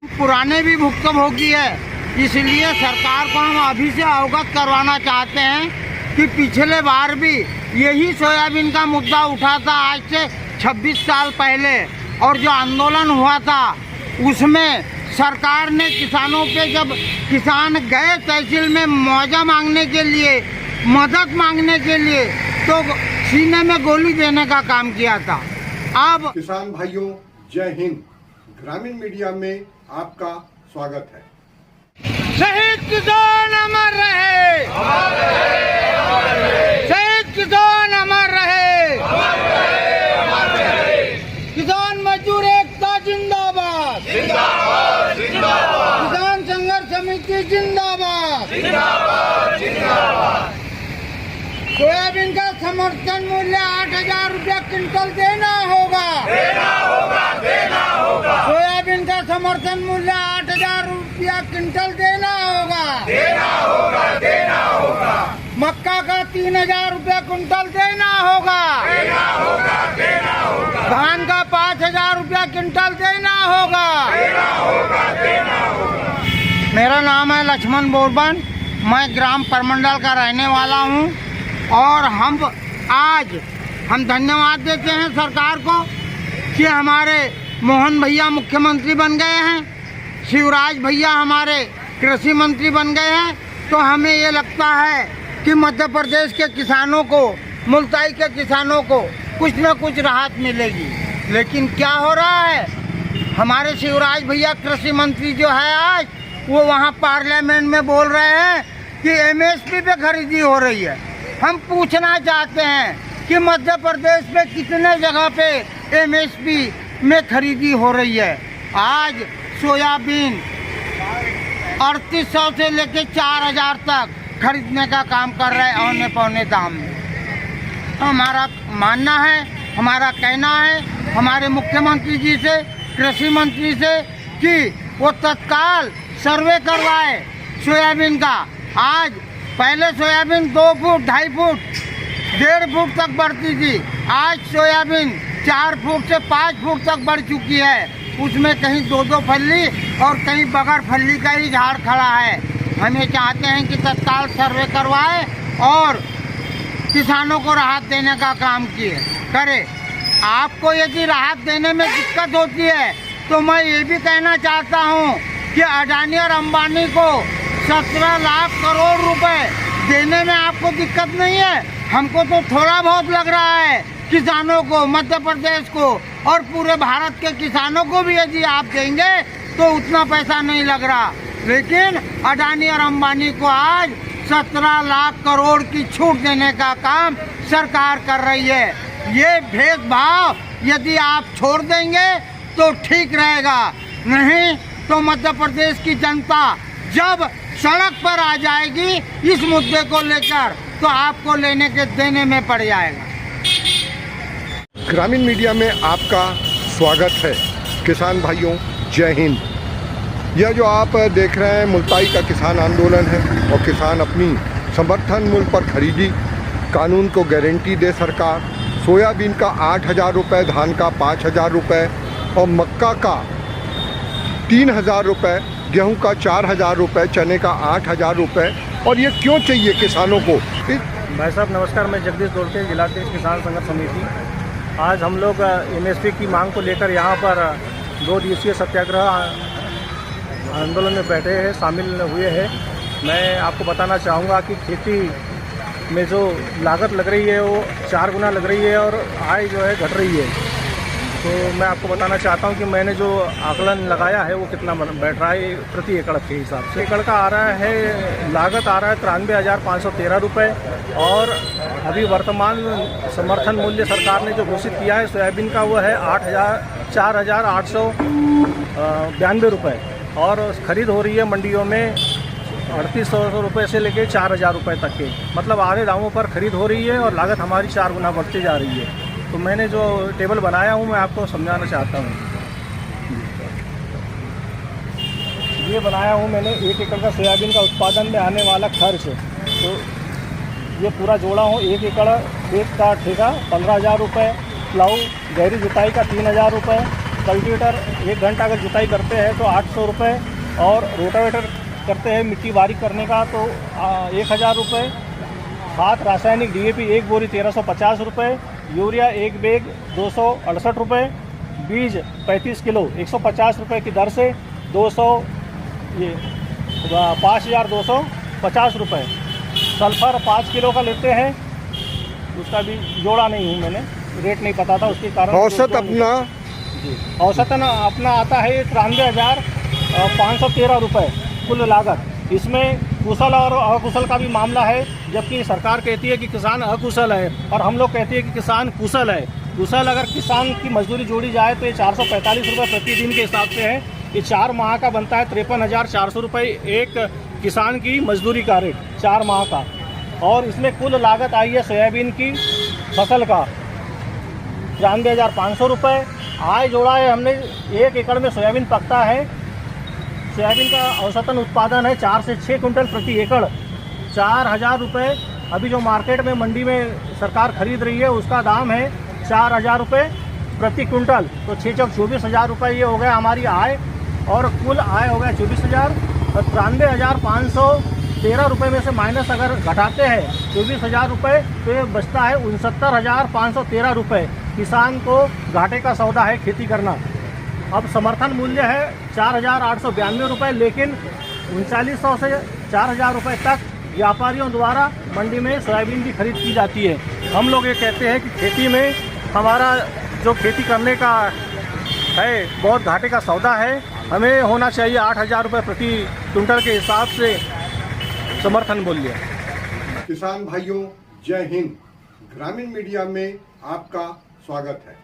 पुराने भी भुक्तभोगी है, इसलिए सरकार को हम अभी से अवगत करवाना चाहते हैं कि पिछले बार भी यही सोयाबीन का मुद्दा उठा था आज से 26 साल पहले, और जो आंदोलन हुआ था उसमें सरकार ने किसानों पे, जब किसान गए तहसील में मुआवजा मांगने के लिए, मदद मांगने के लिए, तो सीने में गोली देने का काम किया था। अब किसान भाइयों, जय हिंद। ग्रामीण मीडिया में आपका स्वागत है। शहीद किसान अमर रहे, शहीद किसान अमर रहे, किसान मजदूर एकता जिंदाबाद, किसान संघर्ष समिति जिंदाबाद। सोयाबीन का समर्थन मूल्य 8,000 रुपया क्विंटल देना होगा, सोयाबीन का समर्थन मूल्य 8,000 रुपया क्विंटल देना होगा, मक्का का 3,000 रुपया क्विंटल देना होगा, धान का 5,000 रुपया क्विंटल देना होगा। मेरा नाम है लक्ष्मण बोरबन, मैं ग्राम परमंडल का रहने वाला हूँ, और आज हम धन्यवाद देते हैं सरकार को कि हमारे मोहन भैया मुख्यमंत्री बन गए हैं, शिवराज भैया हमारे कृषि मंत्री बन गए हैं। तो हमें ये लगता है कि मध्य प्रदेश के किसानों को, मुल्ताई के किसानों को कुछ न कुछ राहत मिलेगी। लेकिन क्या हो रहा है, हमारे शिवराज भैया कृषि मंत्री जो है आज, वो वहाँ पार्लियामेंट में बोल रहे हैं कि MSP पे खरीदी हो रही है। हम पूछना चाहते हैं कि मध्य प्रदेश में कितने जगह पे MSP में खरीदी हो रही है। आज सोयाबीन 3,800 से लेके 4,000 तक खरीदने का काम कर रहे हैं औने पौने दाम में। हमारा मानना है, हमारा कहना है हमारे मुख्यमंत्री जी से, कृषि मंत्री से, कि वो तत्काल सर्वे करवाए सोयाबीन का। आज पहले सोयाबीन 2 फुट, 2.5 फुट, 1.5 फुट तक बढ़ती थी, आज सोयाबीन 4 फुट से 5 फुट तक बढ़ चुकी है। उसमें कहीं 2-2 फल्ली और कहीं बगैर फल्ली का ही झाड़ खड़ा है। हम ये चाहते हैं कि तत्काल सर्वे करवाए और किसानों को राहत देने का काम करे। आपको यदि राहत देने में दिक्कत होती है तो मैं ये भी कहना चाहता हूँ कि अडानी और अंबानी को 17 लाख करोड़ रुपए देने में आपको दिक्कत नहीं है। हमको तो थोड़ा बहुत लग रहा है, किसानों को, मध्य प्रदेश को और पूरे भारत के किसानों को भी यदि आप देंगे तो उतना पैसा नहीं लग रहा। लेकिन अडानी और अंबानी को आज 17 लाख करोड़ की छूट देने का काम सरकार कर रही है। ये भेदभाव यदि आप छोड़ देंगे तो ठीक रहेगा, नहीं तो मध्य प्रदेश की जनता जब सड़क पर आ जाएगी इस मुद्दे को लेकर, तो आपको लेने के देने में पड़ जाएगा। ग्रामीण मीडिया में आपका स्वागत है। किसान भाइयों, जय हिंद। यह जो आप देख रहे हैं मुल्ताई का किसान आंदोलन है, और किसान अपनी समर्थन मूल्य पर खरीदी कानून को गारंटी दे सरकार। सोयाबीन का 8,000 रुपये, धान का 5,000 रुपये और मक्का का 3,000 रुपये, गेहूं का 4,000 रुपये, चने का 8,000 रुपये। और ये क्यों चाहिए किसानों को? भाई साहब नमस्कार, मैं जगदीश दोलते, जिला किसान संघर्ष समिति। आज हम लोग MSP की मांग को लेकर यहाँ पर 2 दिवसीय सत्याग्रह आंदोलन में बैठे हैं, शामिल हुए हैं। मैं आपको बताना चाहूँगा कि खेती में जो लागत लग रही है वो 4 गुना लग रही है और आय जो है घट रही है। तो मैं आपको बताना चाहता हूं कि मैंने जो आकलन लगाया है वो कितना बैठ रहा है प्रति एकड़ के हिसाब से। एकड़ का आ रहा है, लागत आ रहा है 93,513 रुपये, और अभी वर्तमान समर्थन मूल्य सरकार ने जो घोषित किया है सोयाबीन का वो है 4,892 रुपये, और खरीद हो रही है मंडियों में 3,800 रुपये से लेकर 4,000 रुपये तक के, मतलब आधे दामों पर खरीद हो रही है और लागत हमारी 4 गुना बढ़ती जा रही है। तो मैंने जो टेबल बनाया हूँ मैं आपको समझाना चाहता हूँ। ये बनाया हूँ मैंने 1 एकड़ का सोयाबीन का उत्पादन में आने वाला खर्च, तो ये पूरा जोड़ा हूँ। 1 एकड़ खेत का ठेका 15,000 रुपये, प्लाऊ गहरी जुताई का 3,000 रुपये, कल्टीवेटर 1 घंटा अगर जुताई करते हैं तो 800 रुपये, और रोटावेटर करते हैं मिट्टी बारीक करने का तो 1000 रुपये। खाद रासायनिक DAP 1 बोरी 1350 रुपये, यूरिया 1 बैग 268 रुपये, बीज 35 किलो 150 रुपये की दर से 5250 रुपये। सल्फर 5 किलो का लेते हैं, उसका भी जोड़ा नहीं हूँ मैंने, रेट नहीं पता था उसके कारण। औसत अपना जी औसतन अपना आता है 93,513 रुपये कुल लागत। इसमें कुशल और अकुशल का भी मामला है, जबकि सरकार कहती है कि किसान अकुशल है और हम लोग कहते हैं कि किसान कुशल है। कुशल अगर किसान की मजदूरी जोड़ी जाए तो ये 445 रुपये प्रतिदिन के हिसाब से है। ये 4 माह का बनता है 53,400 रुपये एक किसान की मजदूरी का रेट 4 माह का। और इसमें कुल लागत आई है सोयाबीन की फसल का 93,500 रुपये। आय जोड़ा है हमने, 1 एकड़ में सोयाबीन पकता है। सोयाबीन का औसतन उत्पादन है 4 से 6 कुंटल प्रति एकड़, 4,000 रुपये। अभी जो मार्केट में मंडी में सरकार खरीद रही है उसका दाम है 4,000 रुपये प्रति कुंटल, तो 6 चौक 24,000 रुपये ये हो गया हमारी आय। और कुल आय हो गया 24,000। 93,513 रुपये में से माइनस अगर घटाते हैं 24,000 रुपये तो ये बचता है 69,513 रुपये। किसान को घाटे का सौदा है खेती करना। अब समर्थन मूल्य है 4,892 रुपये, लेकिन 3900 से 4,000 रुपये तक व्यापारियों द्वारा मंडी में सोयाबीन की खरीद की जाती है। हम लोग ये कहते हैं कि खेती में हमारा जो खेती करने का है बहुत घाटे का सौदा है, हमें होना चाहिए 8,000 रुपये प्रति कुंटल के हिसाब से समर्थन मूल्य। किसान भाइयों जय हिंद, ग्रामीण मीडिया में आपका स्वागत है।